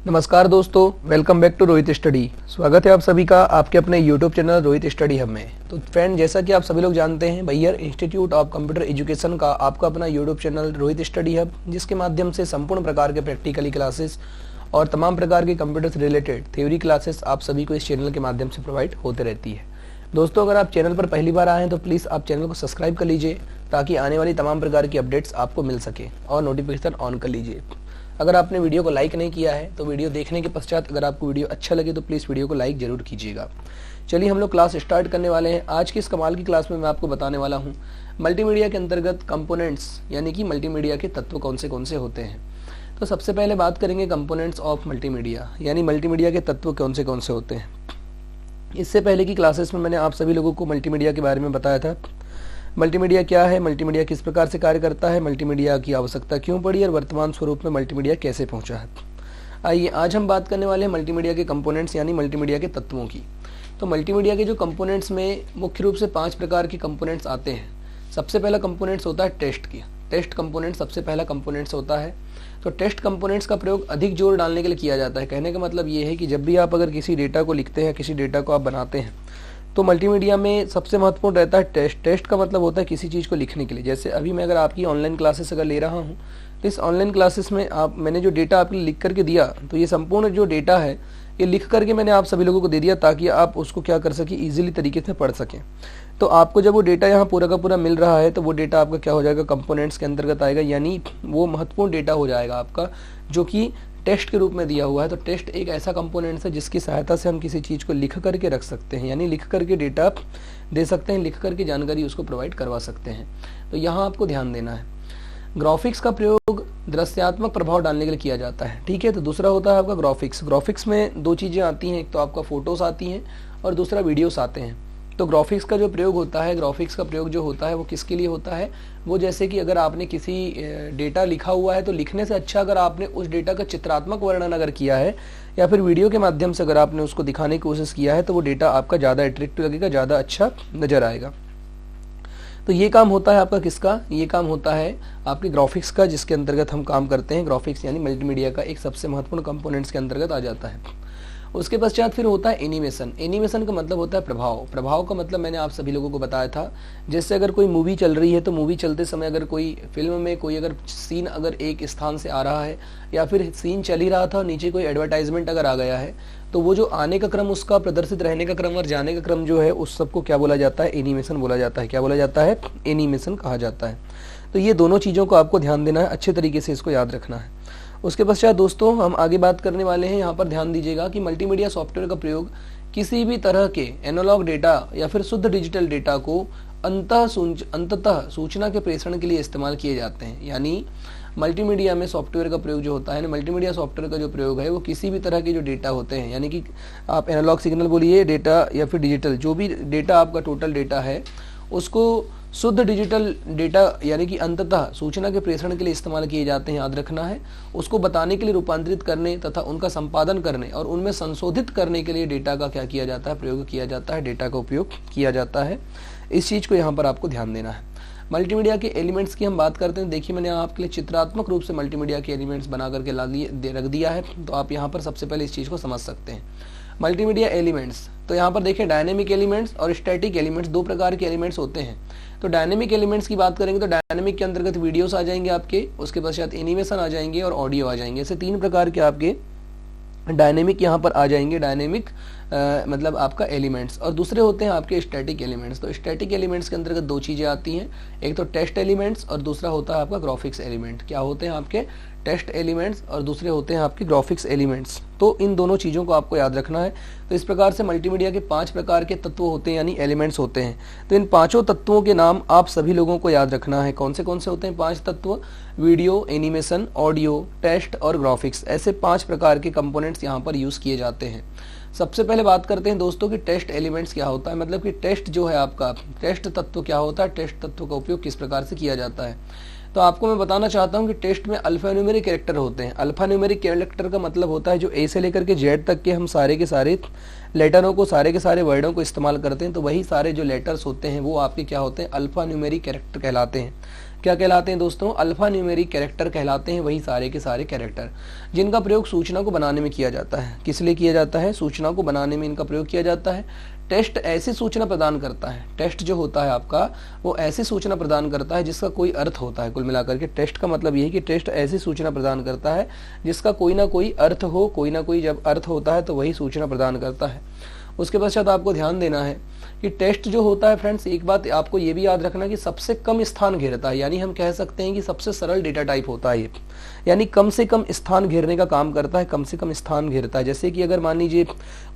नमस्कार दोस्तों, welcome back to Rohit study. स्वागत है आप सभी का आपके अपने YouTube channel Rohit study hub में। तो फ्रेंड, जैसा कि आप सभी लोग जानते हैं, बैयर इंस्टीट्यूट ऑफ कंप्यूटर एजुकेशन का आपका अपना YouTube channel Rohit study hub, जिसके माध्यम से संपूर्ण प्रकार के प्रैक्टिकली क्लासेस और तमाम प्रकार के कंप्यूटर से रिलेटेड थ्योरी क्लासेस आप सभी को इस चैनल के माध्यम से प्रोवाइड होते रहती है। दोस्तों, अगर आप चैनल पर पहली बार आए हैं तो प्लीज़ आप चैनल को सब्सक्राइब कर लीजिए ताकि आने वाली तमाम प्रकार की अपडेट्स आपको मिल सके और नोटिफिकेशन ऑन कर लीजिए। अगर आपने वीडियो को लाइक नहीं किया है तो वीडियो देखने के पश्चात अगर आपको वीडियो अच्छा लगे तो प्लीज़ वीडियो को लाइक जरूर कीजिएगा। चलिए हम लोग क्लास स्टार्ट करने वाले हैं। आज की इस कमाल की क्लास में मैं आपको बताने वाला हूं मल्टीमीडिया के अंतर्गत कंपोनेंट्स यानी कि मल्टीमीडिया के तत्व कौन से होते हैं। तो सबसे पहले बात करेंगे कंपोनेंट्स ऑफ मल्टीमीडिया, यानी मल्टीमीडिया के तत्व कौन से होते हैं। इससे पहले की क्लासेस में मैंने आप सभी लोगों को मल्टीमीडिया के बारे में बताया था। मल्टीमीडिया क्या है, मल्टीमीडिया किस प्रकार से कार्य करता है, मल्टीमीडिया की आवश्यकता क्यों पड़ी और वर्तमान स्वरूप में मल्टीमीडिया कैसे पहुंचा है। आइए आज हम बात करने वाले हैं मल्टीमीडिया के कंपोनेंट्स यानी मल्टीमीडिया के तत्वों की। तो मल्टीमीडिया के जो कंपोनेंट्स में मुख्य रूप से 5 प्रकार के कंपोनेंट्स आते हैं। सबसे पहला कंपोनेंट्स होता है टेस्ट की। टेस्ट कंपोनेंट सबसे पहला कंपोनेंट्स होता है। तो टेस्ट कंपोनेंट्स का प्रयोग अधिक जोर डालने के लिए किया जाता है। कहने का मतलब ये है कि जब भी आप अगर किसी डेटा को लिखते हैं, किसी डेटा को आप बनाते हैं, तो मल्टीमीडिया में सबसे महत्वपूर्ण रहता है टेस्ट। टेस्ट का मतलब होता है किसी चीज़ को लिखने के लिए। जैसे अभी मैं अगर आपकी ऑनलाइन क्लासेस अगर ले रहा हूँ तो इस ऑनलाइन क्लासेस में मैंने जो डेटा आपके लिए लिख करके दिया, तो ये संपूर्ण जो डेटा है ये लिख करके मैंने आप सभी लोगों को दे दिया ताकि आप उसको क्या कर सकें, ईजिली तरीके से पढ़ सकें। तो आपको जब वो डेटा यहाँ पूरा का पूरा मिल रहा है तो वो डेटा आपका क्या हो जाएगा, कंपोनेंट्स के अंतर्गत आएगा, यानी वो महत्वपूर्ण डेटा हो जाएगा आपका, जो कि टेस्ट के रूप में दिया हुआ है। तो टेस्ट एक ऐसा कंपोनेंट है जिसकी सहायता से हम किसी चीज़ को लिख करके रख सकते हैं, यानी लिख करके डेटा दे सकते हैं, लिख करके जानकारी उसको प्रोवाइड करवा सकते हैं। तो यहाँ आपको ध्यान देना है। ग्राफिक्स का प्रयोग दृश्यात्मक प्रभाव डालने के लिए किया जाता है, ठीक है। तो दूसरा होता है आपका ग्राफिक्स। ग्राफिक्स में 2 चीज़ें आती हैं, एक तो आपका फोटोस आती हैं और दूसरा वीडियोस आते हैं। तो ग्राफिक्स का जो प्रयोग होता है, ग्राफिक्स का प्रयोग जो होता है वो किसके लिए होता है, वो जैसे कि अगर आपने किसी डेटा लिखा हुआ है तो लिखने से अच्छा अगर आपने उस डेटा का चित्रात्मक वर्णन अगर किया है या फिर वीडियो के माध्यम से अगर आपने उसको दिखाने की कोशिश किया है तो वो डेटा आपका ज़्यादा अट्रैक्टिव लगेगा, ज़्यादा अच्छा नज़र आएगा। तो ये काम होता है आपका किसका, ये काम होता है आपके ग्राफिक्स का, जिसके अंतर्गत हम काम करते हैं। ग्राफिक्स यानी मल्टीमीडिया का एक सबसे महत्वपूर्ण कंपोनेंट्स के अंतर्गत आ जाता है। उसके पश्चात फिर होता है एनिमेशन। एनिमेशन का मतलब होता है प्रभाव। प्रभाव का मतलब मैंने आप सभी लोगों को बताया था, जैसे अगर कोई मूवी चल रही है तो मूवी चलते समय अगर कोई फिल्म में कोई अगर सीन अगर एक स्थान से आ रहा है या फिर सीन चल ही रहा था और नीचे कोई एडवर्टाइजमेंट अगर आ गया है, तो वो जो आने का क्रम, उसका प्रदर्शित रहने का क्रम और जाने का क्रम जो है, उस सबको क्या बोला जाता है, एनिमेशन बोला जाता है। क्या बोला जाता है, एनिमेशन कहा जाता है। तो ये दोनों चीज़ों को आपको ध्यान देना है, अच्छे तरीके से इसको याद रखना है। उसके पश्चात दोस्तों हम आगे बात करने वाले हैं। यहाँ पर ध्यान दीजिएगा कि मल्टीमीडिया सॉफ्टवेयर का प्रयोग किसी भी तरह के एनालॉग डेटा या फिर शुद्ध डिजिटल डेटा को अंततः सूचना के प्रेषण के लिए इस्तेमाल किए जाते हैं। यानी मल्टीमीडिया में सॉफ्टवेयर का प्रयोग जो होता है ना, मल्टीमीडिया सॉफ्टवेयर का जो प्रयोग है वो किसी भी तरह के जो डेटा होते हैं, यानी कि आप एनालॉग सिग्नल बोलिए, डेटा या फिर डिजिटल, जो भी डेटा आपका टोटल डेटा है उसको शुद्ध डिजिटल डेटा यानी कि अंततः सूचना के प्रेषण के लिए इस्तेमाल किए जाते हैं। याद रखना है, उसको बताने के लिए, रूपांतरित करने तथा उनका संपादन करने और उनमें संशोधित करने के लिए डेटा का क्या किया जाता है, प्रयोग किया जाता है, डेटा का उपयोग किया जाता है। इस चीज़ को यहाँ पर आपको ध्यान देना है। मल्टीमीडिया के एलिमेंट्स की हम बात करते हैं। देखिए मैंने आपके लिए चित्रात्मक रूप से मल्टीमीडिया के एलिमेंट्स बना करके रख दिया है, तो आप यहाँ पर सबसे पहले इस चीज़ को समझ सकते हैं। मल्टीमीडिया एलिमेंट्स, तो यहाँ पर देखिए डायनेमिक एलिमेंट्स और स्टैटिक एलिमेंट्स, 2 प्रकार के एलिमेंट्स होते हैं। तो डायनेमिक एलिमेंट्स की बात करेंगे तो डायनेमिक के अंतर्गत वीडियोस आ जाएंगे आपके, उसके पश्चात एनिमेशन आ जाएंगे और ऑडियो आ जाएंगे। ऐसे 3 प्रकार के आपके डायनेमिक यहाँ पर आ जाएंगे। डायनेमिक मतलब आपका एलिमेंट्स, और दूसरे होते हैं आपके स्टैटिक एलिमेंट्स। तो स्टैटिक एलिमेंट्स के अंतर्गत 2 चीज़ें आती हैं, एक तो टेस्ट एलिमेंट्स और दूसरा होता है आपका ग्राफिक्स एलिमेंट। क्या होते हैं आपके, टेस्ट एलिमेंट्स और दूसरे होते हैं आपके ग्राफिक्स एलिमेंट्स। तो इन दोनों चीज़ों को आपको याद रखना है। तो इस प्रकार से मल्टीमीडिया के 5 प्रकार के तत्व होते हैं, यानी एलिमेंट्स होते हैं। तो इन 5 तत्वों के नाम आप सभी लोगों को याद रखना है। कौन से होते हैं 5 तत्व, वीडियो, एनिमेशन, ऑडियो, टेस्ट और ग्राफिक्स। ऐसे 5 प्रकार के कंपोनेंट्स यहाँ पर यूज़ किए जाते हैं। सबसे पहले बात करते हैं दोस्तों कि टेस्ट एलिमेंट्स क्या होता है, मतलब कि टेस्ट जो है आपका, टेस्ट तत्व क्या होता है, टेस्ट तत्व का उपयोग किस प्रकार से किया जाता है। तो आपको मैं बताना चाहता हूं कि टेस्ट में अल्फा न्यूमेरिक कैरेक्टर होते हैं। अल्फा न्यूमेरिक कैरेक्टर का मतलब होता है जो ए से लेकर के जेड तक के हम सारे के सारे लेटरों को, सारे के सारे वर्डों को इस्तेमाल करते हैं, तो वही सारे जो लेटर्स होते हैं वो आपके क्या होते हैं, अल्फा न्यूमेरिक कैरेक्टर कहलाते हैं। क्या कहलाते हैं दोस्तों, अल्फा न्यूमेरिक कैरेक्टर कहलाते हैं वही सारे के सारे कैरेक्टर जिनका प्रयोग सूचना को बनाने में किया जाता है। किस लिए किया जाता है, सूचना को बनाने में इनका प्रयोग किया जाता है। टेस्ट ऐसी सूचना प्रदान करता है, टेस्ट जो होता है आपका वो ऐसी सूचना प्रदान करता है जिसका कोई अर्थ होता है। कुल मिलाकर के टेस्ट का मतलब यही कि टेस्ट ऐसी सूचना प्रदान करता है जिसका कोई ना कोई अर्थ हो, कोई ना कोई जब अर्थ होता है तो वही सूचना प्रदान करता है। उसके पश्चात आपको ध्यान देना है कि टेस्ट जो होता है फ्रेंड्स, एक बात आपको ये भी याद रखना कि सबसे कम स्थान घेरता है, यानी हम कह सकते हैं कि सबसे सरल डेटा टाइप होता है ये, यानी कम से कम स्थान घेरने का काम करता है, कम से कम स्थान घेरता है। जैसे कि अगर मान लीजिए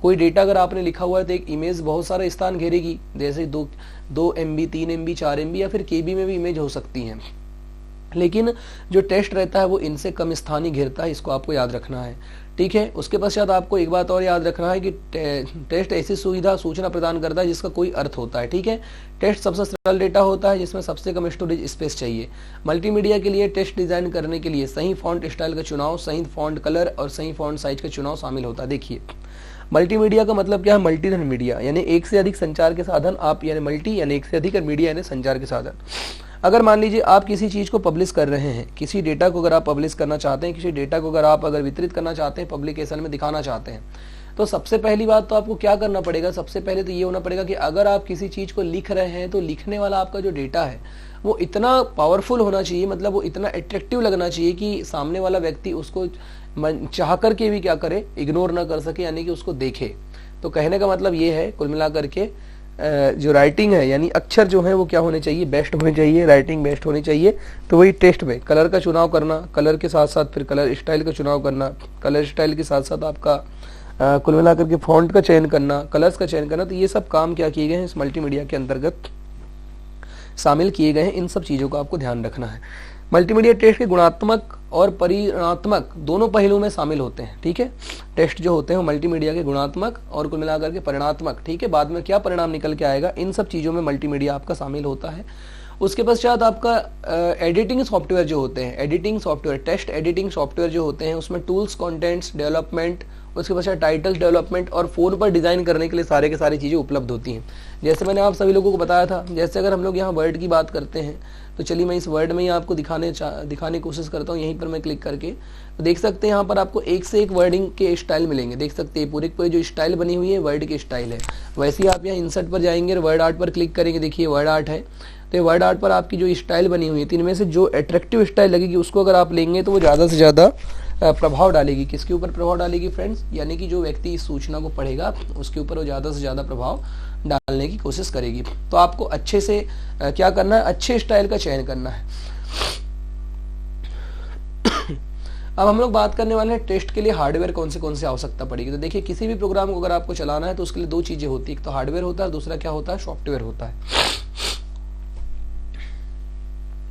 कोई डेटा अगर आपने लिखा हुआ है तो एक इमेज बहुत सारा स्थान घेरेगी, जैसे 2 MB 3 MB 4 MB या फिर KB में भी इमेज हो सकती हैं, लेकिन जो टेस्ट रहता है वो इनसे कम स्थान ही घेरता है, इसको आपको याद रखना है। ठीक है, उसके पश्चात आपको एक बात और याद रखना है कि टेस्ट ऐसी सूचना प्रदान करता है जिसका कोई अर्थ होता है। ठीक है, टेस्ट सबसे सरल डेटा होता है जिसमें सबसे कम स्टोरेज स्पेस चाहिए। मल्टीमीडिया के लिए टेस्ट डिजाइन करने के लिए सही फॉन्ट स्टाइल का चुनाव, सही फॉन्ट कलर और सही फॉन्ट साइज का चुनाव शामिल होता है। देखिए मल्टीमीडिया का मतलब क्या है, मल्टी धन मीडिया, यानी एक से अधिक संचार के साधन आप, यानी मल्टी यानी एक से अधिक, और मीडिया यानी संचार के साधन। अगर मान लीजिए आप किसी चीज़ को पब्लिश कर रहे हैं, किसी डेटा को अगर आप पब्लिश करना चाहते हैं, किसी डेटा को अगर वितरित करना चाहते हैं, पब्लिकेशन में दिखाना चाहते हैं, तो सबसे पहली बात तो आपको क्या करना पड़ेगा, सबसे पहले तो ये होना पड़ेगा कि अगर आप किसी चीज़ को लिख रहे हैं तो लिखने वाला आपका जो डेटा है वो इतना पावरफुल होना चाहिए, मतलब वो इतना अट्रैक्टिव लगना चाहिए कि सामने वाला व्यक्ति उसको चाह करके भी क्या करे, इग्नोर ना कर सके, यानी कि उसको देखे। तो कहने का मतलब ये है कुल मिलाकर के जो राइटिंग है यानी अक्षर जो है वो क्या होने चाहिए, बेस्ट होने चाहिए, राइटिंग बेस्ट होनी चाहिए। तो वही टेस्ट में कलर का चुनाव करना, कलर के साथ साथ फिर कलर स्टाइल का चुनाव करना, कलर स्टाइल के साथ साथ आपका कुल मिलाकर के फॉन्ट का चयन करना, कलर्स का चयन करना, तो ये सब काम क्या किए गए हैं इस मल्टीमीडिया के अंतर्गत शामिल किए गए हैं। इन सब चीज़ों का आपको ध्यान रखना है। मल्टीमीडिया टेस्ट के गुणात्मक और परिणात्मक दोनों पहलू में शामिल होते हैं। ठीक है, टेस्ट जो होते हैं मल्टीमीडिया के गुणात्मक और कुल मिलाकर के परिणात्मक, ठीक है, बाद में क्या परिणाम निकल के आएगा, इन सब चीज़ों में मल्टीमीडिया आपका शामिल होता है। उसके पश्चात आपका एडिटिंग सॉफ्टवेयर जो होते हैं, editing software, test editing software जो होते हैं उसमें टूल्स, कंटेंट्स डेवलपमेंट, उसके पश्चात टाइटल डेवलपमेंट और फ़ोन पर डिज़ाइन करने के लिए सारे के सारी चीज़ें उपलब्ध होती हैं। जैसे मैंने आप सभी लोगों को बताया था, जैसे अगर हम लोग यहाँ वर्ड की बात करते हैं तो चलिए मैं इस वर्ड में ही आपको दिखाने की कोशिश करता हूँ। यहीं पर मैं क्लिक करके तो देख सकते हैं यहाँ पर आपको एक से एक वर्डिंग के स्टाइल मिलेंगे। देख सकते हैं पूरे पूरे जो स्टाइल बनी हुई है वर्ड की स्टाइल है। वैसे ही आप यहाँ इंसर्ट पर जाएंगे और वर्ड आर्ट पर क्लिक करेंगे, देखिए वर्ड आर्ट है, तो ये वर्ड आर्ट पर आपकी जो स्टाइल बनी हुई है, तो इनमें से जो अट्रैक्टिव स्टाइल लगेगी उसको अगर आप लेंगे तो वो ज़्यादा से ज़्यादा प्रभाव डालेगी। किसके ऊपर प्रभाव डालेगी फ्रेंड्स, यानी कि जो व्यक्ति इस सूचना को पढ़ेगा उसके ऊपर वो ज़्यादा से ज़्यादा प्रभाव डालने की कोशिश करेगी। तो आपको अच्छे से क्या करना है, अच्छे स्टाइल का चयन करना है। अब हम लोग बात करने वाले हैं टेस्ट के लिए हार्डवेयर कौन से आवश्यकता पड़ेगी। तो देखिए किसी भी प्रोग्राम को अगर आपको चलाना है तो उसके लिए दो चीज़ें होती है, एक तो हार्डवेयर होता है, दूसरा क्या होता है, सॉफ्टवेयर होता है।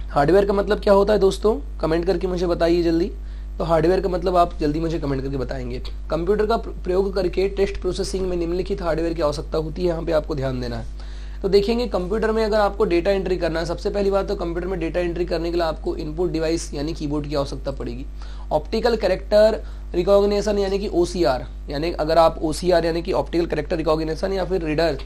हार्डवेयर का मतलब क्या होता है दोस्तों, कमेंट करके मुझे बताइए जल्दी। तो हार्डवेयर का मतलब आप जल्दी मुझे कमेंट करके बताएंगे। कंप्यूटर का प्रयोग करके टेस्ट प्रोसेसिंग में निम्नलिखित हार्डवेयर की आवश्यकता होती है, यहाँ पे आपको ध्यान देना है। तो देखेंगे कंप्यूटर में अगर आपको डेटा एंट्री करना है, सबसे पहली बात तो कंप्यूटर में डेटा एंट्री करने के लिए आपको इनपुट डिवाइस यानी कीबोर्ड की आवश्यकता पड़ेगी। ऑप्टिकल कैरेक्टर रिकॉग्निशन यानी कि OCR, यानी अगर आप OCR यानी कि ऑप्टिकल कैरेक्टर रिकॉग्निशन या फिर रीडर,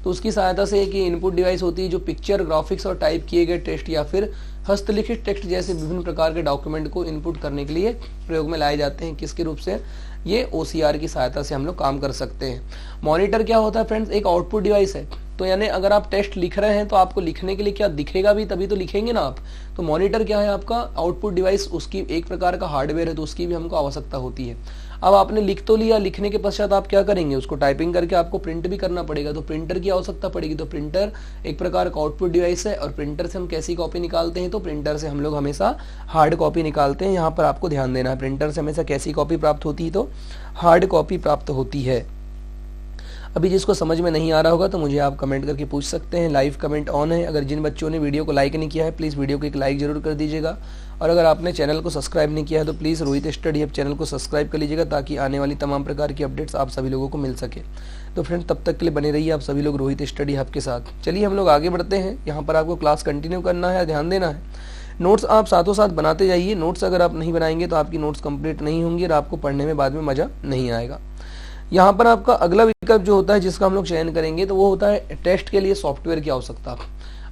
तो उसकी सहायता से एक इनपुट डिवाइस होती है जो पिक्चर, ग्राफिक्स और टाइप किए गए टेक्स्ट या फिर हस्तलिखित टेक्स्ट जैसे विभिन्न प्रकार के डॉक्यूमेंट को इनपुट करने के लिए प्रयोग में लाए जाते हैं। किसके रूप से, ये OCR की सहायता से हम लोग काम कर सकते हैं। मॉनिटर क्या होता है फ्रेंड्स, एक आउटपुट डिवाइस है। तो यानी अगर आप टेस्ट लिख रहे हैं तो आपको लिखने के लिए क्या दिखेगा भी, तभी तो लिखेंगे ना आप। तो मॉनिटर क्या है, आपका आउटपुट डिवाइस, उसकी एक प्रकार का हार्डवेयर है, तो उसकी भी हमको आवश्यकता होती है। अब आपने लिख तो लिया, लिखने के पश्चात आप क्या करेंगे, उसको टाइपिंग करके आपको प्रिंट भी करना पड़ेगा, तो प्रिंटर की आवश्यकता पड़ेगी। तो प्रिंटर एक प्रकार का आउटपुट डिवाइस है, और प्रिंटर से हम कैसी कॉपी निकालते हैं, तो प्रिंटर से हम लोग हमेशा हार्ड कॉपी निकालते हैं। यहाँ पर आपको ध्यान देना है, प्रिंटर से हमेशा कैसी कॉपी प्राप्त होती है, तो हार्ड कॉपी प्राप्त होती है। अभी जिसको समझ में नहीं आ रहा होगा तो मुझे आप कमेंट करके पूछ सकते हैं। लाइव कमेंट ऑन है। अगर जिन बच्चों ने वीडियो को लाइक नहीं किया है प्लीज़ वीडियो को एक लाइक जरूर कर दीजिएगा, और अगर आपने चैनल को सब्सक्राइब नहीं किया है तो please Rohit study hub channel को सब्सक्राइब कर लीजिएगा, ताकि आने वाली तमाम प्रकार की अपडेट्स आप सभी लोगों को मिल सके। तो फ्रेंड तब तक के लिए बने रहिए आप सभी लोग रोहित स्टडी हब के साथ। चलिए हम लोग आगे बढ़ते हैं। यहाँ पर आपको क्लास कंटिन्यू करना है, ध्यान देना है। नोट्स आप साथों साथ बनाते जाइए। नोट्स अगर आप नहीं बनाएंगे तो आपकी नोट्स कंप्लीट नहीं होंगी और आपको पढ़ने में बाद में मज़ा नहीं आएगा। यहाँ पर आपका अगला विकल्प जो होता है जिसका हम लोग चयन करेंगे तो वो होता है टेस्ट के लिए सॉफ्टवेयर की आवश्यकता।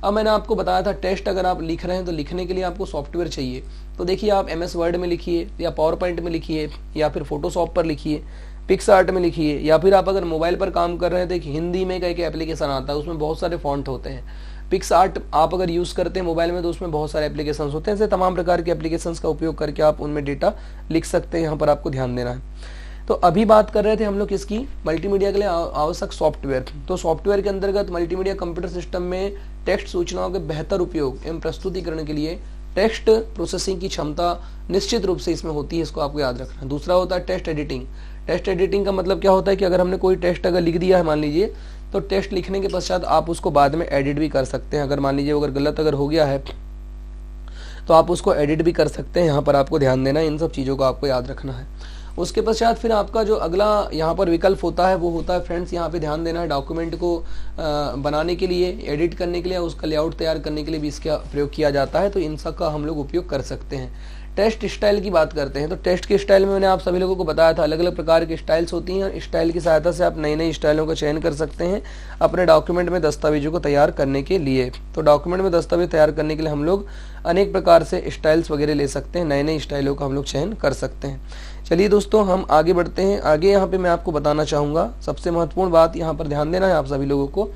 अब मैंने आपको बताया था टेस्ट अगर आप लिख रहे हैं तो लिखने के लिए आपको सॉफ्टवेयर चाहिए। तो देखिए आप MS वर्ड में लिखिए या पावर पॉइंट में लिखिए या फिर फोटोशॉप पर लिखिए, पिक्सआर्ट में लिखिए, या फिर आप अगर मोबाइल पर काम कर रहे हैं तो एक हिंदी में एक एप्लीकेशन आता है, उसमें बहुत सारे फॉन्ट होते हैं। पिक्सआर्ट आप अगर यूज़ करते हैं मोबाइल में तो उसमें बहुत सारे एप्लीकेशंस होते हैं। ऐसे तमाम प्रकार के एप्लीकेशंस का उपयोग करके आप उनमें डेटा लिख सकते हैं। यहाँ पर आपको ध्यान देना है। तो अभी बात कर रहे थे हम लोग किसकी, मल्टीमीडिया के लिए आवश्यक सॉफ्टवेयर। तो सॉफ्टवेयर के अंतर्गत मल्टीमीडिया कंप्यूटर सिस्टम में टेक्स्ट सूचनाओं के बेहतर उपयोग एवं प्रस्तुतिकरण के लिए टेक्स्ट प्रोसेसिंग की क्षमता निश्चित रूप से इसमें होती है, इसको आपको याद रखना है। दूसरा होता है टेक्स्ट एडिटिंग। टेक्स्ट एडिटिंग का मतलब क्या होता है कि अगर हमने कोई टेक्स्ट अगर लिख दिया है मान लीजिए, तो टेक्स्ट लिखने के पश्चात आप उसको बाद में एडिट भी कर सकते हैं। अगर मान लीजिए अगर गलत अगर हो गया है तो आप उसको एडिट भी कर सकते हैं। यहाँ पर आपको ध्यान देना है, इन सब चीज़ों को आपको याद रखना है। उसके पश्चात फिर आपका जो अगला यहाँ पर विकल्प होता है वो होता है फ्रेंड्स, यहाँ पे ध्यान देना है, डॉक्यूमेंट को बनाने के लिए, एडिट करने के लिए, उसका लेआउट तैयार करने के लिए भी इसका प्रयोग किया जाता है। तो इन सब का हम लोग उपयोग कर सकते हैं। टेस्ट स्टाइल की बात करते हैं तो टेस्ट के स्टाइल में मैंने आप सभी लोगों को बताया था अलग अलग प्रकार की स्टाइल्स होती हैं। स्टाइल की सहायता से आप नई नई स्टाइलों का चयन कर सकते हैं अपने डॉक्यूमेंट में दस्तावेजों को तैयार करने के लिए। तो डॉक्यूमेंट में दस्तावेज तैयार करने के लिए हम लोग अनेक प्रकार से स्टाइल्स वगैरह ले सकते हैं, नए नए स्टाइलों का हम लोग चयन कर सकते हैं। चलिए दोस्तों हम आगे बढ़ते हैं। आगे यहाँ पे मैं आपको बताना चाहूँगा सबसे महत्वपूर्ण बात, यहाँ पर ध्यान देना है आप सभी लोगों को।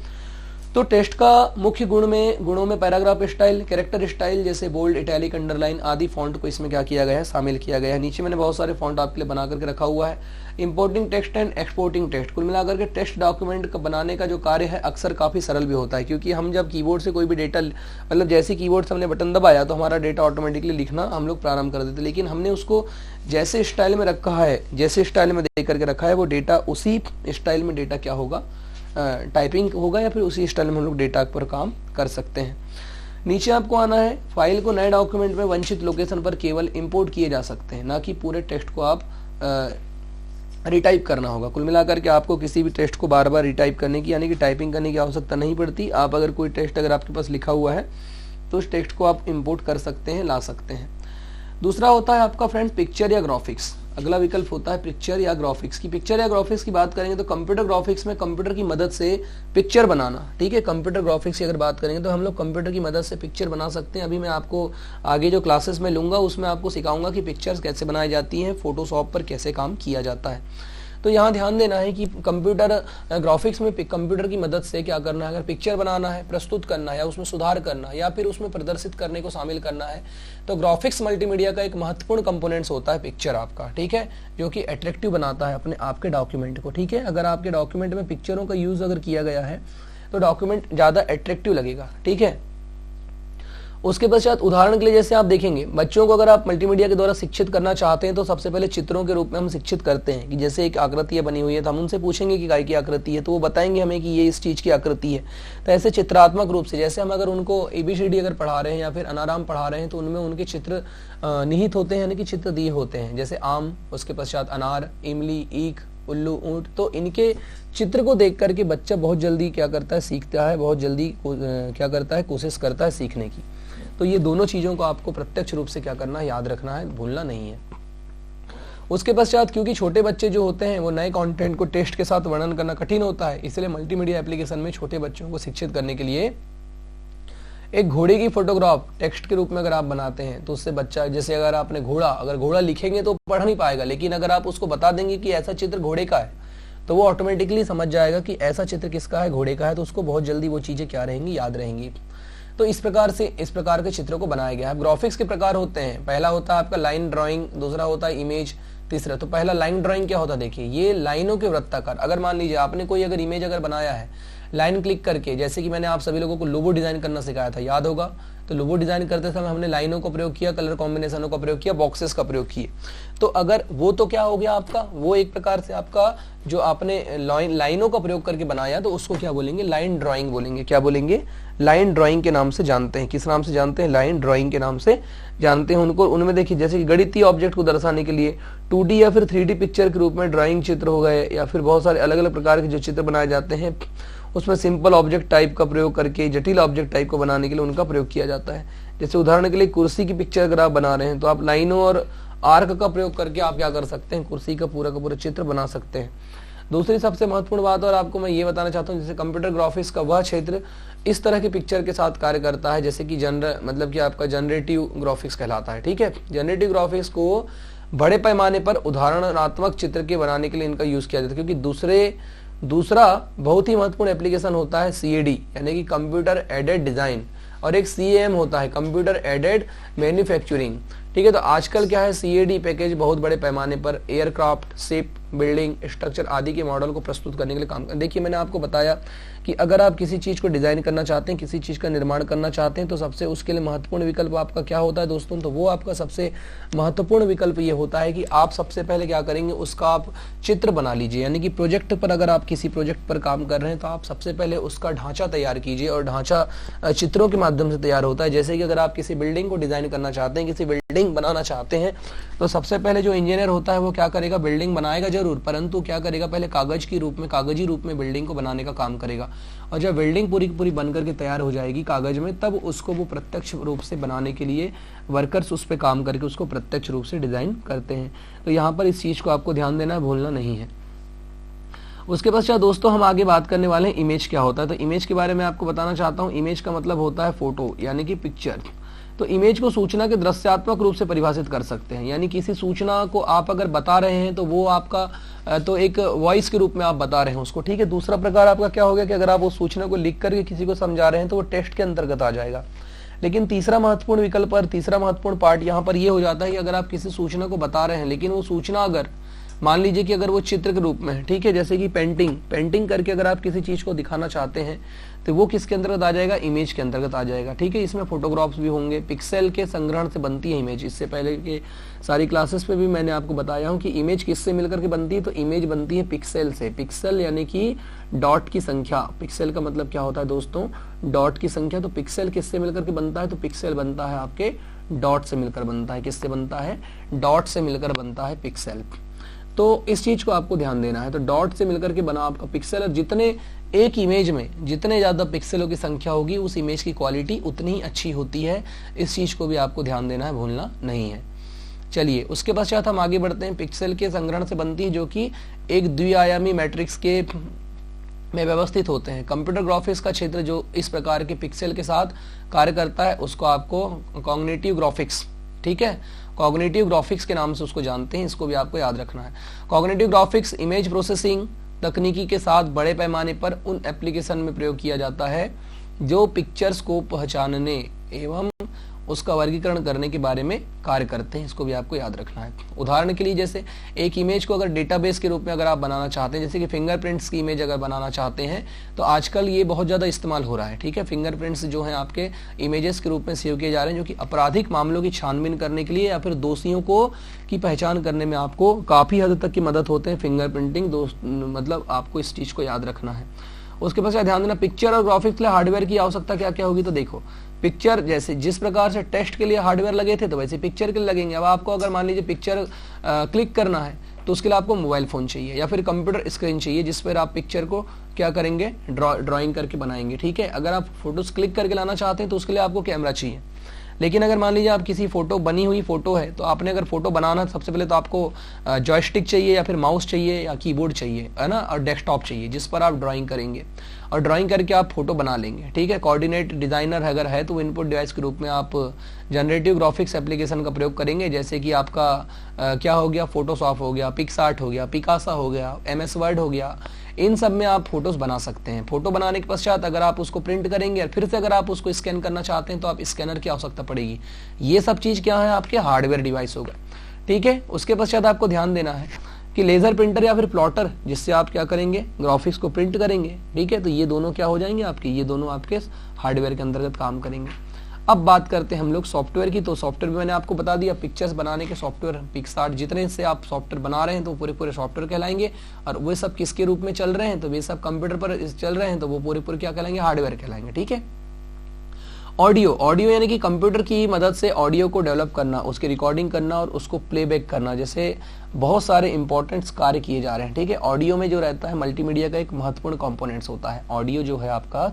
तो टेस्ट का मुख्य गुणों में पैराग्राफ स्टाइल, कैरेक्टर स्टाइल जैसे बोल्ड, इटैलिक, अंडरलाइन आदि फॉन्ट को इसमें क्या किया गया है, शामिल किया गया है। नीचे मैंने बहुत सारे फॉन्ट आपके लिए बना करके रखा हुआ है। Importing text and exporting text, कुल मिलाकर के टेक्स्ट डॉक्यूमेंट का बनाने का जो कार्य है अक्सर काफ़ी सरल भी होता है, क्योंकि हम जब कीबोर्ड से कोई भी डेटा मतलब जैसे कीबोर्ड से हमने बटन दबाया तो हमारा डेटा ऑटोमेटिकली लिखना हम लोग प्रारंभ कर देते, लेकिन हमने उसको जैसे स्टाइल में रखा है, जैसे स्टाइल में दे करके रखा है वो डेटा उसी स्टाइल में डेटा क्या होगा, टाइपिंग होगा, या फिर उसी स्टाइल में हम लोग डेटा पर काम कर सकते हैं। नीचे आपको आना है, फाइल को नए डॉक्यूमेंट में वांछित लोकेशन पर केवल इंपोर्ट किए जा सकते हैं, ना कि पूरे टेक्स्ट को आप रिटाइप करना होगा। कुल मिलाकर के आपको किसी भी टेक्स्ट को बार बार रिटाइप करने की यानी कि टाइपिंग करने की आवश्यकता नहीं पड़ती। आप अगर कोई टेक्स्ट अगर आपके पास लिखा हुआ है तो उस टेक्स्ट को आप इंपोर्ट कर सकते हैं, ला सकते हैं। दूसरा होता है आपका फ्रेंड्स पिक्चर या ग्राफिक्स। अगला विकल्प होता है पिक्चर या ग्राफिक्स की। पिक्चर या ग्राफिक्स की बात करेंगे तो कंप्यूटर ग्राफिक्स में कंप्यूटर की मदद से पिक्चर बनाना, ठीक है। कंप्यूटर ग्राफिक्स की अगर बात करेंगे तो हम लोग कंप्यूटर की मदद से पिक्चर बना सकते हैं। अभी मैं आपको आगे जो क्लासेस में लूंगा उसमें आपको सिखाऊंगा कि पिक्चर्स कैसे बनाई जाती हैं, फोटोशॉप पर कैसे काम किया जाता है। तो यहाँ ध्यान देना है कि कंप्यूटर ग्राफिक्स में कंप्यूटर की मदद से क्या करना है, अगर पिक्चर बनाना है, प्रस्तुत करना है, या उसमें सुधार करना है, या फिर उसमें प्रदर्शित करने को शामिल करना है, तो ग्राफिक्स मल्टीमीडिया का एक महत्वपूर्ण कंपोनेंट्स होता है पिक्चर आपका, ठीक है, जो कि अट्रैक्टिव बनाता है अपने आपके डॉक्यूमेंट को, ठीक है। अगर आपके डॉक्यूमेंट में पिक्चरों का यूज अगर किया गया है तो डॉक्यूमेंट ज़्यादा अट्रैक्टिव लगेगा, ठीक है। उसके पश्चात उदाहरण के लिए जैसे आप देखेंगे बच्चों को अगर आप मल्टीमीडिया के द्वारा शिक्षित करना चाहते हैं तो सबसे पहले चित्रों के रूप में हम शिक्षित करते हैं कि जैसे एक आकृति बनी हुई है तो हम उनसे पूछेंगे कि काय की आकृति है, तो वो बताएंगे हमें कि ये इस चीज़ की आकृति है। तो ऐसे चित्रात्मक रूप से जैसे हम अगर उनको ABCD अगर पढ़ा रहे हैं या फिर अनाराम पढ़ा रहे हैं तो उनमें उनके चित्र निहित होते हैं, यानी कि चित्र दिए होते हैं, जैसे आम, उसके पश्चात अनार, इमली, ईख, उल्लू, ऊंट। तो इनके चित्र को देख करके बच्चा बहुत जल्दी क्या करता है, सीखता है, बहुत जल्दी क्या करता है, कोशिश करता है सीखने की। तो ये दोनों चीज़ों को आपको प्रत्यक्ष रूप से क्या करना है, याद रखना है, भूलना नहीं है। उसके पश्चात क्योंकि छोटे बच्चे जो होते हैं वो नए कंटेंट को टेक्स्ट के साथ वर्णन करना कठिन होता है, इसलिए मल्टीमीडिया एप्लीकेशन में छोटे बच्चों को शिक्षित करने के लिए एक घोड़े की फोटोग्राफ टेक्स्ट के रूप में अगर आप बनाते हैं तो उससे बच्चा, जैसे अगर आपने अगर घोड़ा लिखेंगे तो पढ़ नहीं पाएगा, लेकिन अगर आप उसको बता देंगे कि ऐसा चित्र घोड़े का है तो वो ऑटोमेटिकली समझ जाएगा कि ऐसा चित्र किसका है, घोड़े का है, तो उसको बहुत जल्दी वो चीज़ें क्या रहेंगी, याद रहेंगी। तो इस प्रकार के चित्रों को बनाया गया है। ग्राफिक्स के प्रकार होते हैं, पहला होता है आपका लाइन ड्राइंग, दूसरा होता है इमेज, तीसरा। तो पहला लाइन ड्राइंग क्या होता है, देखिए ये लाइनों के वृत्ताकार। अगर मान लीजिए आपने कोई अगर इमेज अगर बनाया है लाइन क्लिक करके, जैसे कि मैंने आप सभी लोगों को लोगो डिजाइन करना सिखाया था, याद होगा, तो लोगो डिजाइन करते समय हमने लाइनों का प्रयोग किया, कलर कॉम्बिनेशनों का प्रयोग किया, बॉक्सेस का प्रयोग किए। तो अगर वो तो क्या हो गया आपका, वो एक प्रकार से आपका जो आपने लाइनों का प्रयोग करके बनाया तो उसको क्या बोलेंगे, लाइन ड्राइंग बोलेंगे। क्या बोलेंगे, लाइन ड्राइंग के नाम से जानते हैं। किस नाम से जानते हैं, लाइन ड्राइंग के नाम से जानते हैं उनको। उनमें देखिए जैसे कि गणितीय ऑब्जेक्ट को दर्शाने के लिए 2D या फिर 3D पिक्चर के रूप में ड्राइंग चित्र हो गए, या फिर बहुत सारे अलग अलग प्रकार के जो चित्र बनाए जाते हैं उसमें सिंपल ऑब्जेक्ट टाइप का प्रयोग करके जटिल ऑब्जेक्ट टाइप को बनाने के लिए उनका प्रयोग किया जाता है। जैसे उदाहरण के लिए कुर्सी की पिक्चर अगर आप बना रहे हैं तो आप लाइनों और आर्क का प्रयोग करके आप क्या कर सकते हैं, कुर्सी का पूरा चित्र बना सकते हैं। दूसरी सबसे महत्वपूर्ण बात और आपको मैं ये बताना चाहता हूँ, जैसे कंप्यूटर ग्राफिक्स का वह क्षेत्र इस तरह के पिक्चर के साथ कार्य करता है जैसे कि मतलब कि आपका जनरेटिव ग्राफिक्स कहलाता है। ठीक है, जनरेटिव ग्राफिक्स को बड़े पैमाने पर उदाहरणात्मक चित्र के बनाने के लिए इनका यूज किया जाता है, क्योंकि दूसरा बहुत ही महत्वपूर्ण एप्लीकेशन होता है CAD यानी कि कंप्यूटर एडेड डिजाइन, और एक CAM होता है कंप्यूटर एडेड मैन्युफैक्चरिंग। ठीक है, तो आजकल क्या है, CAD पैकेज बहुत बड़े पैमाने पर एयरक्राफ्ट, शिप, बिल्डिंग, स्ट्रक्चर आदि के मॉडल को प्रस्तुत करने के लिए काम कर। देखिए मैंने आपको बताया कि अगर आप किसी चीज को डिजाइन करना चाहते हैं, किसी चीज का निर्माण करना चाहते हैं, तो सबसे उसके लिए महत्वपूर्ण विकल्प आपका क्या होता है दोस्तों, तो वो आपका सबसे महत्वपूर्ण विकल्प ये होता है कि आप सबसे पहले क्या करेंगे, उसका आप चित्र बना लीजिए। यानी कि प्रोजेक्ट पर अगर आप किसी प्रोजेक्ट पर काम कर रहे हैं तो आप सबसे पहले उसका ढांचा तैयार कीजिए, और ढांचा चित्रों के माध्यम से तैयार होता है। जैसे कि अगर आप किसी बिल्डिंग को डिजाइन करना चाहते हैं, किसी बिल्डिंग बनाना चाहते हैं, तो सबसे पहले जो इंजीनियर होता है वो क्या करेगा, बिल्डिंग बनाएगा जरूर, परंतु क्या करेगा, पहले कागजी रूप में बिल्डिंग को बनाने का काम करेगा। और जब बिल्डिंग पूरी बन करके तैयार हो जाएगी कागज में, तब उसको वो प्रत्यक्ष रूप से बनाने के लिए वर्कर्स उस पर काम करके उसको प्रत्यक्ष रूप से डिजाइन करते हैं। तो यहाँ पर इस चीज को आपको ध्यान देना है, भूलना नहीं है। उसके पश्चात दोस्तों हम आगे बात करने वाले हैं इमेज क्या होता है। तो इमेज के बारे में आपको बताना चाहता हूँ। इमेज का मतलब होता है फोटो यानी कि पिक्चर। तो इमेज को सूचना के दृश्यात्मक रूप से परिभाषित कर सकते हैं, यानी किसी सूचना को आप अगर बता रहे हैं तो वो आपका तो एक वॉइस के रूप में आप बता रहे हैं उसको। ठीक है, दूसरा प्रकार आपका क्या हो गया कि अगर आप उस सूचना को लिख करके किसी को समझा रहे हैं तो वो टेक्स्ट के अंतर्गत आ जाएगा। लेकिन तीसरा महत्वपूर्ण विकल्प और तीसरा महत्वपूर्ण पार्ट यहाँ पर ये हो जाता है कि अगर आप किसी सूचना को बता रहे हैं, लेकिन वो सूचना अगर मान लीजिए कि अगर वो चित्र के रूप में है, ठीक है, जैसे कि पेंटिंग करके अगर आप किसी चीज को दिखाना चाहते हैं तो वो किसके अंतर्गत आ जाएगा, इमेज के अंतर्गत आ जाएगा। ठीक है, इसमें फोटोग्राफ्स भी होंगे, पिक्सेल के संग्रहण से बनती है इमेज। इससे पहले के सारी क्लासेस पे भी मैंने आपको बताया हूँ कि इमेज किससे मिलकर के बनती है, तो इमेज बनती है पिक्सेल से। पिक्सेल यानी कि डॉट की संख्या, पिक्सेल का मतलब क्या होता है दोस्तों, डॉट की संख्या। तो पिक्सेल किससे मिलकर के बनता है, तो पिक्सेल बनता है आपके डॉट से मिलकर बनता है। किससे बनता है, डॉट से मिलकर बनता है पिक्सेल। तो इस चीज को आपको ध्यान देना है। तो डॉट से मिलकर के बना आपका पिक्सेल, और जितने एक इमेज में जितने ज्यादा पिक्सेलों की संख्या होगी उस इमेज की क्वालिटी उतनी ही अच्छी होती है। इस चीज को भी आपको ध्यान देना है, भूलना नहीं है। चलिए उसके पश्चात हम आगे बढ़ते हैं। पिक्सेल के संग्रहण से बनती है जो कि एक द्विआयामी मैट्रिक्स के में व्यवस्थित होते हैं। कंप्यूटर ग्राफिक्स का क्षेत्र जो इस प्रकार के पिक्सेल के साथ कार्य करता है उसको आपको कॉग्निटिव ग्राफिक्स, ठीक है, कॉग्निटिव ग्राफिक्स के नाम से उसको जानते हैं। इसको भी आपको याद रखना है। कॉग्निटिव ग्राफिक्स इमेज प्रोसेसिंग तकनीकी के साथ बड़े पैमाने पर उन एप्लीकेशन में प्रयोग किया जाता है जो पिक्चर्स को पहचानने एवं उसका वर्गीकरण करने के बारे में कार्य करते हैं। इसको भी आपको याद रखना है। उदाहरण के लिए जैसे एक इमेज को अगर डेटाबेस के रूप में अगर आप बनाना चाहते हैं, जैसे कि फिंगरप्रिंट्स की इमेज अगर बनाना चाहते हैं, तो आजकल ये बहुत ज़्यादा इस्तेमाल हो रहा है। ठीक है, फिंगरप्रिंट्स जो हैं आपके इमेजेस के रूप में सेव किए जा रहे हैं, जो कि आपराधिक मामलों की छानबीन करने के लिए या फिर दोषियों को की पहचान करने में आपको काफ़ी हद तक की मदद होते हैं फिंगरप्रिंटिंग। मतलब आपको इस चीज़ को याद रखना है। उसके पास ध्यान देना, पिक्चर और ग्राफिक्स के लिए हार्डवेयर की आवश्यकता क्या क्या होगी। तो देखो पिक्चर जैसे जिस प्रकार से टेक्स्ट के लिए हार्डवेयर लगे थे तो वैसे पिक्चर के लिए लगेंगे। अब आपको अगर मान लीजिए पिक्चर क्लिक करना है तो उसके लिए आपको मोबाइल फोन चाहिए या फिर कंप्यूटर स्क्रीन चाहिए जिस पर आप पिक्चर को क्या करेंगे, ड्राइंग करके बनाएंगे। ठीक है, अगर आप फोटोज क्लिक करके लाना चाहते हैं तो उसके लिए आपको कैमरा चाहिए। लेकिन अगर मान लीजिए आप किसी फोटो बनी हुई फोटो है तो आपने अगर फोटो बनाना, सबसे पहले तो आपको जॉयस्टिक चाहिए या फिर माउस चाहिए या कीबोर्ड चाहिए, है ना, और डेस्कटॉप चाहिए जिस पर आप ड्राइंग करेंगे और ड्राइंग करके आप फोटो बना लेंगे। ठीक है, कोऑर्डिनेट डिजाइनर अगर है तो इनपुट डिवाइस के रूप में आप जनरेटिव ग्राफिक्स एप्लीकेशन का प्रयोग करेंगे। जैसे कि आपका क्या हो गया, फोटोशॉप हो गया, पिक्सआर्ट हो गया, पिकासा हो गया, MS वर्ड हो गया। इन सब में आप फोटोज बना सकते हैं। फोटो बनाने के पश्चात अगर आप उसको प्रिंट करेंगे और फिर से अगर आप उसको स्कैन करना चाहते हैं तो आप स्कैनर की आवश्यकता पड़ेगी। ये सब चीज क्या है, आपके हार्डवेयर डिवाइस होगा। ठीक है, उसके पश्चात आपको ध्यान देना है कि लेजर प्रिंटर या फिर प्लॉटर जिससे आप क्या करेंगे, ग्राफिक्स को प्रिंट करेंगे। ठीक है, तो ये दोनों क्या हो जाएंगे आपके, ये दोनों आपके हार्डवेयर के अंतर्गत काम करेंगे। अब बात करते हैं हम लोग सॉफ्टवेयर की। तो सॉफ्टवेयर में मैंने आपको बता दिया पिक्चर्स बनाने के सॉफ्टवेयर, पिक्सआर्ट, जितने से आप सॉफ्टवेयर बना रहे हैं तो पूरे सॉफ्टवेयर कहलाएंगे। और वे सब किसके रूप में चल रहे हैं, तो वे सब कंप्यूटर पर चल रहे हैं तो वो पूरे क्या कहलाएंगे, हार्डवेयर कहलाएंगे। ठीक है, ऑडियो, ऑडियो यानी कि कंप्यूटर की मदद से ऑडियो को डेवलप करना, उसकी रिकॉर्डिंग करना और उसको प्लेबैक करना, जैसे बहुत सारे इंपॉर्टेंट कार्य किए जा रहे हैं। ठीक है, ऑडियो में जो रहता है मल्टीमीडिया का एक महत्वपूर्ण कंपोनेंट्स होता है। ऑडियो जो है आपका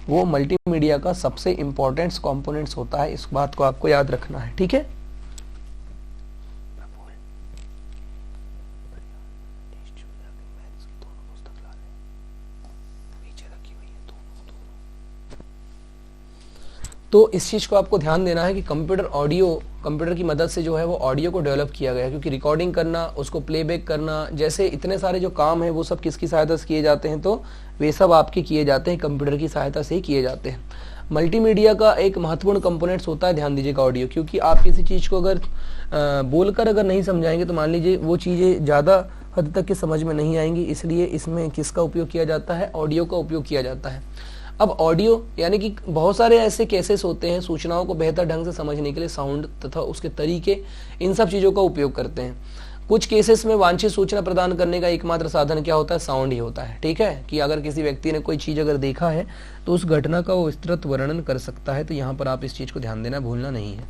वो मल्टीमीडिया का सबसे इंपॉर्टेंट कंपोनेंट्स होता है, इस बात को आपको याद रखना है। ठीक है, तो इस चीज़ को आपको ध्यान देना है कि कंप्यूटर की मदद से जो है वो ऑडियो को डेवलप किया गया, क्योंकि रिकॉर्डिंग करना, उसको प्लेबैक करना, जैसे इतने सारे जो काम है वो सब किसकी सहायता से किए जाते हैं, तो वे सब आपके किए जाते हैं कंप्यूटर की सहायता से ही किए जाते हैं। मल्टीमीडिया का एक महत्वपूर्ण कंपोनेंट्स होता है, ध्यान दीजिएगा, ऑडियो, क्योंकि आप किसी चीज़ को अगर बोलकर अगर नहीं समझाएंगे तो मान लीजिए वो चीज़ें ज़्यादा हद तक के समझ में नहीं आएंगी, इसलिए इसमें किसका उपयोग किया जाता है, ऑडियो का उपयोग किया जाता है। अब ऑडियो यानी कि बहुत सारे ऐसे केसेस होते हैं, सूचनाओं को बेहतर ढंग से समझने के लिए साउंड तथा उसके तरीके, इन सब चीज़ों का उपयोग करते हैं। कुछ केसेस में वांछित सूचना प्रदान करने का एकमात्र साधन क्या होता है, साउंड ही होता है। ठीक है, कि अगर किसी व्यक्ति ने कोई चीज़ अगर देखा है तो उस घटना का वो विस्तृत वर्णन कर सकता है। तो यहाँ पर आप इस चीज़ को ध्यान देना भूलना नहीं है।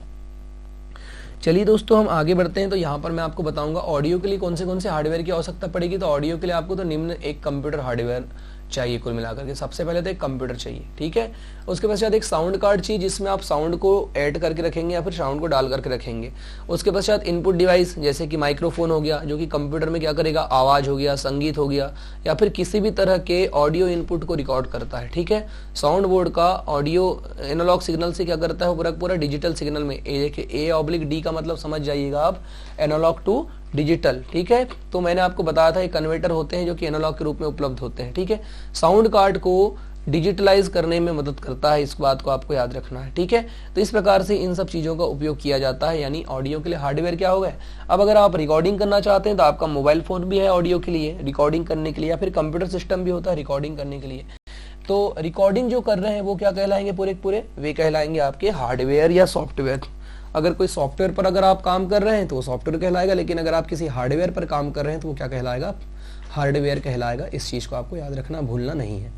चलिए दोस्तों, हम आगे बढ़ते हैं। तो यहाँ पर मैं आपको बताऊंगा ऑडियो के लिए कौन से हार्डवेयर की आवश्यकता पड़ेगी। तो ऑडियो के लिए आपको तो निम्न एक कंप्यूटर हार्डवेयर चाहिए, कुल मिलाकर के सबसे पहले तो एक कंप्यूटर चाहिए। ठीक है, उसके पश्चात एक साउंड कार्ड चाहिए जिसमें आप साउंड को ऐड करके रखेंगे या फिर साउंड को डाल करके रखेंगे। उसके पश्चात इनपुट डिवाइस जैसे कि माइक्रोफोन हो गया, जो कि कंप्यूटर में क्या करेगा, आवाज़ हो गया, संगीत हो गया, या फिर किसी भी तरह के ऑडियो इनपुट को रिकॉर्ड करता है। ठीक है, साउंड बोर्ड का ऑडियो एनालॉग सिग्नल से क्या करता है, वो पूरा डिजिटल सिग्नल में, A/D का मतलब समझ जाइएगा आप, एनालॉग टू डिजिटल। ठीक है, तो मैंने आपको बताया था ये कन्वर्टर होते हैं जो कि एनालॉग के रूप में उपलब्ध होते हैं। ठीक है, साउंड कार्ड को डिजिटलाइज करने में मदद करता है, इस बात को आपको याद रखना है। ठीक है, तो इस प्रकार से इन सब चीज़ों का उपयोग किया जाता है, यानी ऑडियो के लिए हार्डवेयर क्या हो गए। अब अगर आप रिकॉर्डिंग करना चाहते हैं तो आपका मोबाइल फ़ोन भी है ऑडियो के लिए, रिकॉर्डिंग करने के लिए, या फिर कंप्यूटर सिस्टम भी होता है रिकॉर्डिंग करने के लिए। तो रिकॉर्डिंग जो कर रहे हैं वो क्या कहलाएंगे, पूरे वे कहलाएंगे आपके हार्डवेयर या सॉफ्टवेयर। अगर कोई सॉफ्टवेयर पर अगर आप काम कर रहे हैं तो वो सॉफ्टवेयर कहलाएगा, लेकिन अगर आप किसी हार्डवेयर पर काम कर रहे हैं तो वो क्या कहलाएगा, हार्डवेयर कहलाएगा। इस चीज़ को आपको याद रखना भूलना नहीं है।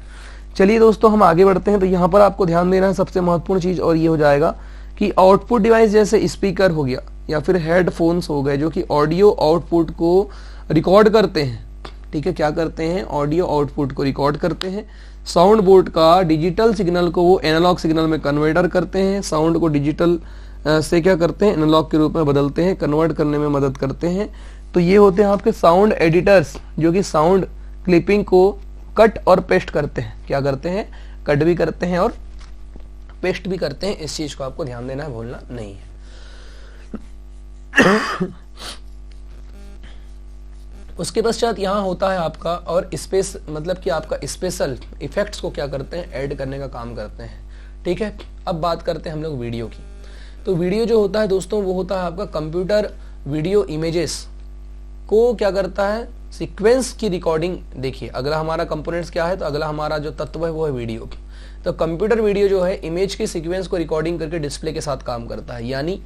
चलिए दोस्तों, हम आगे बढ़ते हैं। तो यहाँ पर आपको ध्यान देना है सबसे महत्वपूर्ण चीज़, और ये हो जाएगा कि आउटपुट डिवाइस जैसे स्पीकर हो गया या फिर हेडफोन्स हो गए, जो कि ऑडियो आउटपुट को रिकॉर्ड करते हैं। ठीक है, क्या करते हैं, ऑडियो आउटपुट को रिकॉर्ड करते हैं। साउंड बोर्ड का डिजिटल सिग्नल को वो एनालॉग सिग्नल में कन्वर्टर करते हैं, साउंड को डिजिटल से क्या करते हैं, एनालॉग के रूप में बदलते हैं, कन्वर्ट करने में मदद करते हैं। तो ये होते हैं आपके साउंड एडिटर्स, जो कि साउंड क्लिपिंग को कट और पेस्ट करते हैं। क्या करते हैं, कट भी करते हैं और पेस्ट भी करते हैं। इस चीज को आपको ध्यान देना है, भूलना नहीं है। उसके पश्चात यहाँ होता है आपका और स्पेस, मतलब कि आपका स्पेशल इफेक्ट्स को क्या करते हैं, ऐड करने का काम करते हैं। ठीक है, अब बात करते हैं हम लोग वीडियो की। तो वीडियो जो होता है दोस्तों, वो होता है आपका कंप्यूटर वीडियो इमेजेस को क्या करता है, सीक्वेंस की रिकॉर्डिंग। देखिए, अगला हमारा कंपोनेंट्स क्या है, तो अगला हमारा जो तत्व है वो है वीडियो। तो कंप्यूटर वीडियो जो है इमेज के सीक्वेंस को रिकॉर्डिंग करके डिस्प्ले के साथ काम करता है, यानी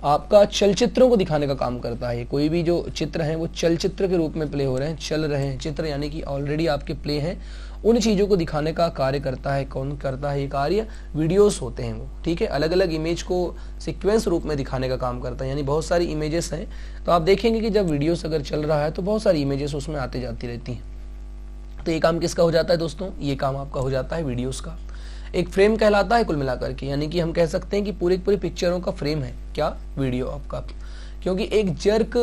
आपका चलचित्रों को दिखाने का काम करता है। कोई भी जो चित्र हैं वो चलचित्र के रूप में प्ले हो रहे हैं, चल रहे हैं चित्र, यानी कि ऑलरेडी आपके प्ले हैं, उन चीज़ों को दिखाने का कार्य करता है। कौन करता है ये कार्य, वीडियोस होते हैं वो। ठीक है, अलग अलग इमेज को सीक्वेंस रूप में दिखाने का काम करता है, यानी बहुत सारी इमेजेस हैं। तो आप देखेंगे कि जब वीडियोस अगर चल रहा है तो बहुत सारी इमेजेस उसमें आती जाती रहती हैं। तो ये काम किसका हो जाता है दोस्तों, ये काम आपका हो जाता है वीडियोस का। एक फ्रेम कहलाता है कुल मिलाकर के, यानी कि हम कह सकते हैं कि पूरी पूरी पिक्चरों का फ्रेम है क्या, वीडियो आपका। क्योंकि एक जर्क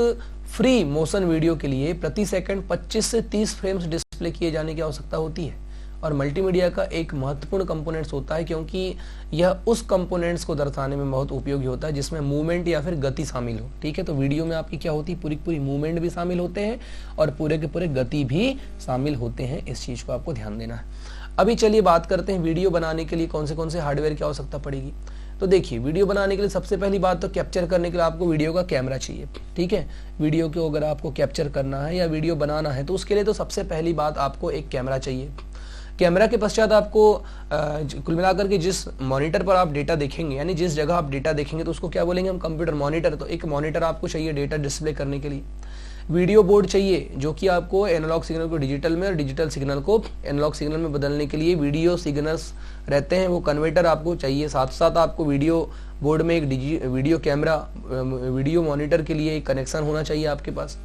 फ्री मोशन वीडियो के लिए प्रति सेकंड 25 से 30 फ्रेम्स डिस्प्ले किए जाने की आवश्यकता होती है, और मल्टीमीडिया का एक महत्वपूर्ण कंपोनेंट्स होता है, क्योंकि यह उस कंपोनेंट्स को दर्शाने में बहुत उपयोगी होता है जिसमें मूवमेंट या फिर गति शामिल हो। ठीक है, तो वीडियो में आपकी क्या होती है, पूरी पूरी मूवमेंट भी शामिल होते हैं और पूरे के पूरे गति भी शामिल होते हैं। इस चीज़ को आपको ध्यान देना है। अभी चलिए बात करते हैं वीडियो बनाने के लिए कौन से हार्डवेयर की आवश्यकता पड़ेगी। तो देखिए, वीडियो बनाने के लिए सबसे पहली बात तो कैप्चर करने के लिए आपको वीडियो का कैमरा चाहिए। ठीक है, वीडियो को अगर आपको कैप्चर करना है या वीडियो बनाना है तो उसके लिए तो सबसे पहली बात आपको एक कैमरा चाहिए। कैमरा के पश्चात आपको कुल मिलाकर के जिस मॉनिटर पर आप डेटा देखेंगे, यानी जिस जगह आप डेटा देखेंगे, तो उसको क्या बोलेंगे हम, कंप्यूटर मॉनिटर। तो एक मॉनिटर आपको चाहिए डेटा डिस्प्ले करने के लिए। वीडियो बोर्ड चाहिए जो कि आपको एनालॉग सिग्नल को डिजिटल में और डिजिटल सिग्नल को एनालॉग सिग्नल में बदलने के लिए वीडियो सिग्नल्स रहते हैं, वो कन्वर्टर आपको चाहिए। साथ साथ आपको वीडियो बोर्ड में एक वीडियो कैमरा, वीडियो मॉनिटर के लिए एक कनेक्शन होना चाहिए आपके पास।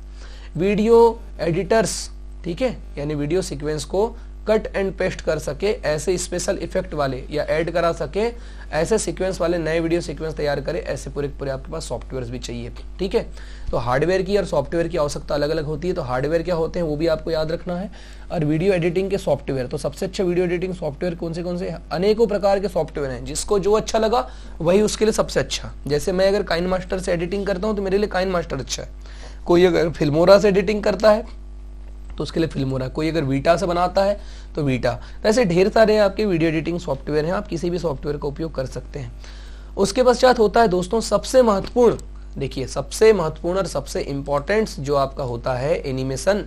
वीडियो एडिटर्स, ठीक है, यानी वीडियो सीक्वेंस को कट एंड पेस्ट कर सके, ऐसे स्पेशल इफेक्ट वाले या ऐड करा सके, ऐसे सीक्वेंस वाले नए वीडियो सीक्वेंस तैयार करे, ऐसे पूरे पूरे आपके पास सॉफ्टवेयर भी चाहिए। ठीक है, तो हार्डवेयर की और सॉफ्टवेयर की आवश्यकता अलग अलग होती है। तो हार्डवेयर क्या होते हैं वो भी आपको याद रखना है। और वीडियो एडिटिंग के सॉफ्टवेयर, तो सबसे अच्छा वीडियो एडिटिंग सॉफ्टवेयर कौन से हैं? अनेकों प्रकार के सॉफ्टवेयर हैं, जिसको जो अच्छा लगा वही उसके लिए सबसे अच्छा। जैसे मैं अगर काइन मास्टर से एडिटिंग करता हूँ तो मेरे लिए काइन मास्टर अच्छा है। कोई अगर फिल्मोरा से एडिटिंग करता है तो उसके लिए फिल्मोरा, कोई अगर वीटा से बनाता है तो वीटा। तो ऐसे ढेर सारे आपके वीडियो एडिटिंग सॉफ्टवेयर हैं, आप किसी भी सॉफ्टवेयर का उपयोग कर सकते हैं। उसके पश्चात होता है दोस्तों सबसे महत्वपूर्ण, देखिए सबसे महत्वपूर्ण और सबसे इंपॉर्टेंट जो आपका होता है एनिमेशन।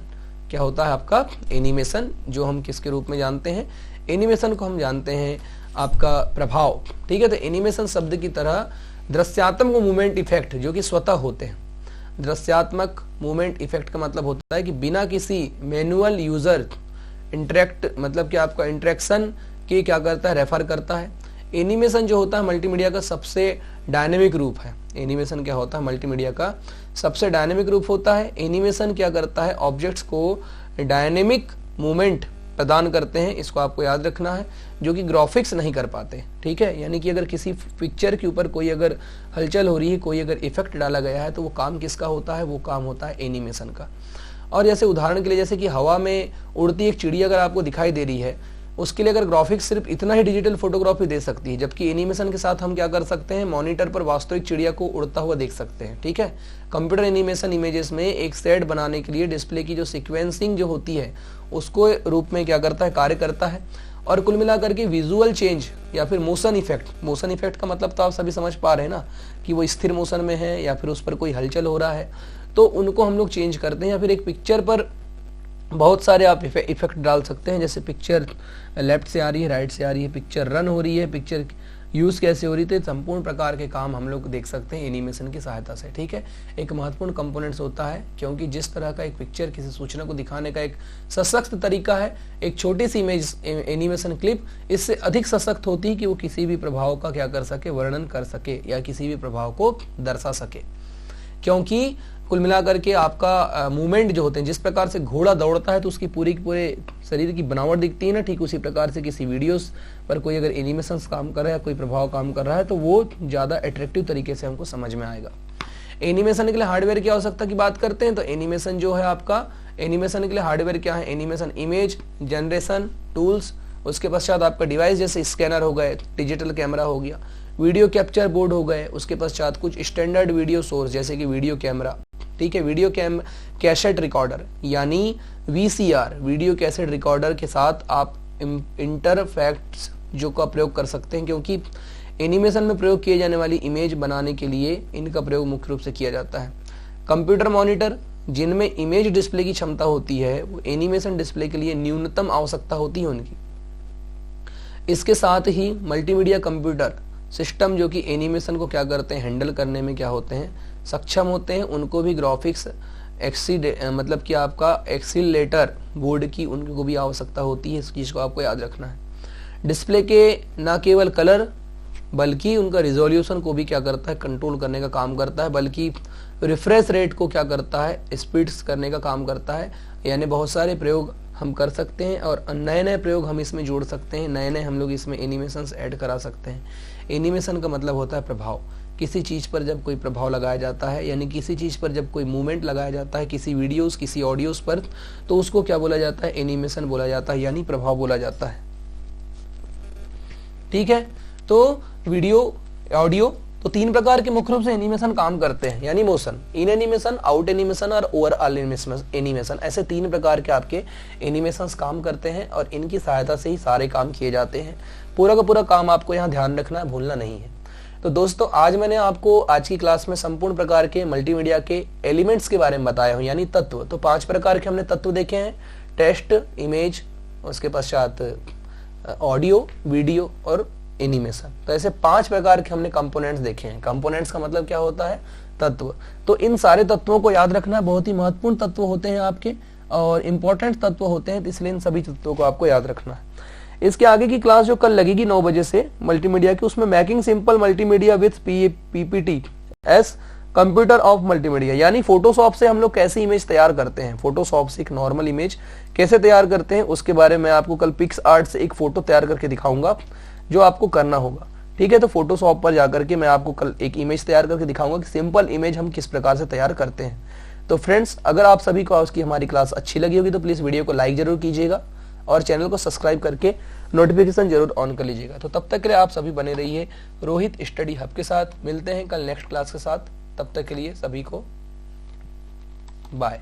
क्या होता है आपका एनिमेशन, जो हम किसके रूप में जानते हैं? एनिमेशन को हम जानते हैं आपका प्रभाव। ठीक है, तो एनिमेशन शब्द की तरह दृश्यात्मक मूवमेंट इफेक्ट जो कि स्वतः होते हैं। दृश्यात्मक मूवमेंट इफेक्ट का मतलब होता है कि बिना किसी मैनुअल यूजर इंटरेक्ट, मतलब कि आपका इंटरेक्शन के क्या करता है, रेफर करता है। एनिमेशन जो होता है मल्टीमीडिया का सबसे डायनेमिक रूप है। एनिमेशन क्या होता है? मल्टीमीडिया का सबसे डायनेमिक रूप होता है। एनिमेशन क्या करता है? ऑब्जेक्ट्स को डायनेमिक मूवमेंट प्रदान करते हैं, इसको आपको याद रखना है, जो कि ग्राफिक्स नहीं कर पाते। ठीक है, यानी कि अगर किसी पिक्चर के ऊपर कोई अगर हलचल हो रही है, कोई अगर इफेक्ट डाला गया है, तो वो काम किसका होता है? वो काम होता है एनिमेशन का। और जैसे उदाहरण के लिए, जैसे कि हवा में उड़ती एक चिड़िया अगर आपको दिखाई दे रही है, उसके लिए अगर ग्राफिक्स सिर्फ इतना ही डिजिटल फोटोग्राफी दे सकती है, जबकि एनिमेशन के साथ हम क्या कर सकते हैं? मॉनिटर पर वास्तविक चिड़िया को उड़ता हुआ देख सकते हैं। ठीक है, कंप्यूटर एनिमेशन इमेजेस में एक सेट बनाने के लिए डिस्प्ले की जो सीक्वेंसिंग जो होती है उसको रूप में क्या करता है? कार्य करता है। और कुल मिलाकर के विजुअल चेंज या फिर मोशन इफेक्ट का मतलब तो आप सभी समझ पा रहे हैं ना, कि वो स्थिर मोशन में है या फिर उस पर कोई हलचल हो रहा है, तो उनको हम लोग चेंज करते हैं। या फिर एक पिक्चर पर बहुत सारे आप इफेक्ट डाल सकते हैं, जैसे पिक्चर लेफ्ट से आ रही है, राइट से आ रही है, पिक्चर रन हो रही है, पिक्चर यूज कैसे हो रही है, संपूर्ण प्रकार के काम हम लोग देख सकते हैं एनिमेशन की सहायता से। ठीक है, एक महत्वपूर्ण कंपोनेंट्स होता है, क्योंकि जिस तरह का एक पिक्चर किसी सूचना को दिखाने का एक सशक्त तरीका है, एक छोटी सी इमेज एनिमेशन क्लिप इससे अधिक सशक्त होती है कि वो किसी भी प्रभाव का क्या कर सके? वर्णन कर सके या किसी भी प्रभाव को दर्शा सके। क्योंकि कुल मिलाकर के आपका मूवमेंट जो होते हैं, जिस प्रकार से घोड़ा दौड़ता है तो उसकी पूरे शरीर की बनावट दिखती है ना, ठीक उसी प्रकार से किसी वीडियोस पर कोई अगर एनिमेशन काम कर रहा है, कोई प्रभाव काम कर रहा है, तो वो ज़्यादा अट्रैक्टिव तरीके से हमको समझ में आएगा। एनिमेशन के लिए हार्डवेयर की आवश्यकता की बात करते हैं, तो एनिमेशन जो है आपका, एनिमेशन के लिए हार्डवेयर क्या है? एनिमेशन इमेज जनरेशन टूल्स, उसके पश्चात आपका डिवाइस जैसे स्कैनर हो गए, डिजिटल कैमरा हो गया, वीडियो कैप्चर बोर्ड हो गए, उसके पश्चात कुछ स्टैंडर्ड वीडियो सोर्स जैसे कि वीडियो कैमरा। ठीक है, वीडियो कैसेट रिकॉर्डर यानी VCR, वीडियो कैसेट रिकॉर्डर के साथ आप इंटरफेक्ट्स जो का प्रयोग कर सकते हैं, क्योंकि एनिमेशन में प्रयोग किए जाने वाली इमेज बनाने के लिए इनका प्रयोग मुख्य रूप से किया जाता है। कंप्यूटर मॉनिटर जिनमें इमेज डिस्प्ले की क्षमता होती है, वो एनिमेशन डिस्प्ले के लिए न्यूनतम आवश्यकता होती है उनकी। इसके साथ ही मल्टीमीडिया कंप्यूटर सिस्टम जो कि एनिमेशन को क्या करते हैं? हैंडल करने में क्या होते हैं? सक्षम होते हैं, उनको भी ग्राफिक्स मतलब कि आपका एक्सीलरेटर बोर्ड की उनको भी आवश्यकता होती है। इस चीज़ को आपको याद रखना है। डिस्प्ले के न केवल कलर बल्कि उनका रिजोल्यूशन को भी क्या करता है? कंट्रोल करने का काम करता है, बल्कि रिफ्रेश रेट को क्या करता है? स्पीड्स करने का काम करता है। यानी बहुत सारे प्रयोग हम कर सकते हैं और नए नए प्रयोग हम इसमें जोड़ सकते हैं, नए नए हम लोग इसमें एनिमेशंस ऐड करा सकते हैं। एनिमेशन का मतलब होता है प्रभाव। किसी चीज़ पर जब कोई प्रभाव लगाया जाता है, यानी किसी चीज़ पर जब कोई मूवमेंट लगाया जाता है, किसी वीडियोस किसी ऑडियोस पर, तो उसको क्या बोला जाता है? एनिमेशन बोला जाता है, यानी प्रभाव बोला जाता है। ठीक है, तो वीडियो ऑडियो, तो तीन प्रकार के मुख्य रूप से एनिमेशन काम करते हैं, यानी मोशन, इन एनिमेशन, आउट एनिमेशन और ओवरऑल एनिमेशन। ऐसे तीन प्रकार के आपके एनिमेशंस काम करते हैं और इनकी सहायता से ही सारे काम किए जाते हैं। पूरा का पूरा काम आपको यहाँ ध्यान रखना है, भूलना नहीं है। तो दोस्तों आज मैंने आपको आज की क्लास में संपूर्ण प्रकार के मल्टीमीडिया के एलिमेंट्स के बारे में बताया हूँ, यानी तत्व। तो 5 प्रकार के हमने तत्व देखे हैं, टेक्स्ट, इमेज, उसके पश्चात ऑडियो, वीडियो और एनिमेशन। तो ऐसे 5 प्रकार के हमने कंपोनेंट्स देखे हैं। कंपोनेंट्स का मतलब क्या होता है? तत्व। तो इन सारे तत्वों को याद रखना, बहुत ही महत्वपूर्ण तत्व होते हैं आपके और इंपॉर्टेंट तत्व होते हैं, इसलिए इन सभी तत्वों को आपको याद रखना है। इसके आगे की क्लास जो कल लगेगी 9 बजे से मल्टीमीडिया की, उसमें making simple multimedia with PPT S computer of multimedia, यानी फोटोशॉप से हम लोग कैसे इमेज तैयार करते हैं, फोटोशॉप से एक नॉर्मल इमेज कैसे तैयार करते हैं उसके बारे में आपको कल पिक्स आर्ट से एक फोटो तैयार करके दिखाऊंगा जो आपको करना होगा। ठीक है, तो फोटोशॉप पर जाकर के मैं आपको कल एक इमेज तैयार करके दिखाऊंगा कि सिंपल इमेज हम किस प्रकार से तैयार करते हैं। तो फ्रेंड्स, अगर आप सभी को उसकी हमारी क्लास अच्छी लगी होगी तो प्लीज वीडियो को लाइक जरूर कीजिएगा और चैनल को सब्सक्राइब करके नोटिफिकेशन जरूर ऑन कर लीजिएगा। तो तब तक के लिए आप सभी बने रहिए रोहित स्टडी हब के साथ। मिलते हैं कल नेक्स्ट क्लास के साथ, तब तक के लिए सभी को बाय।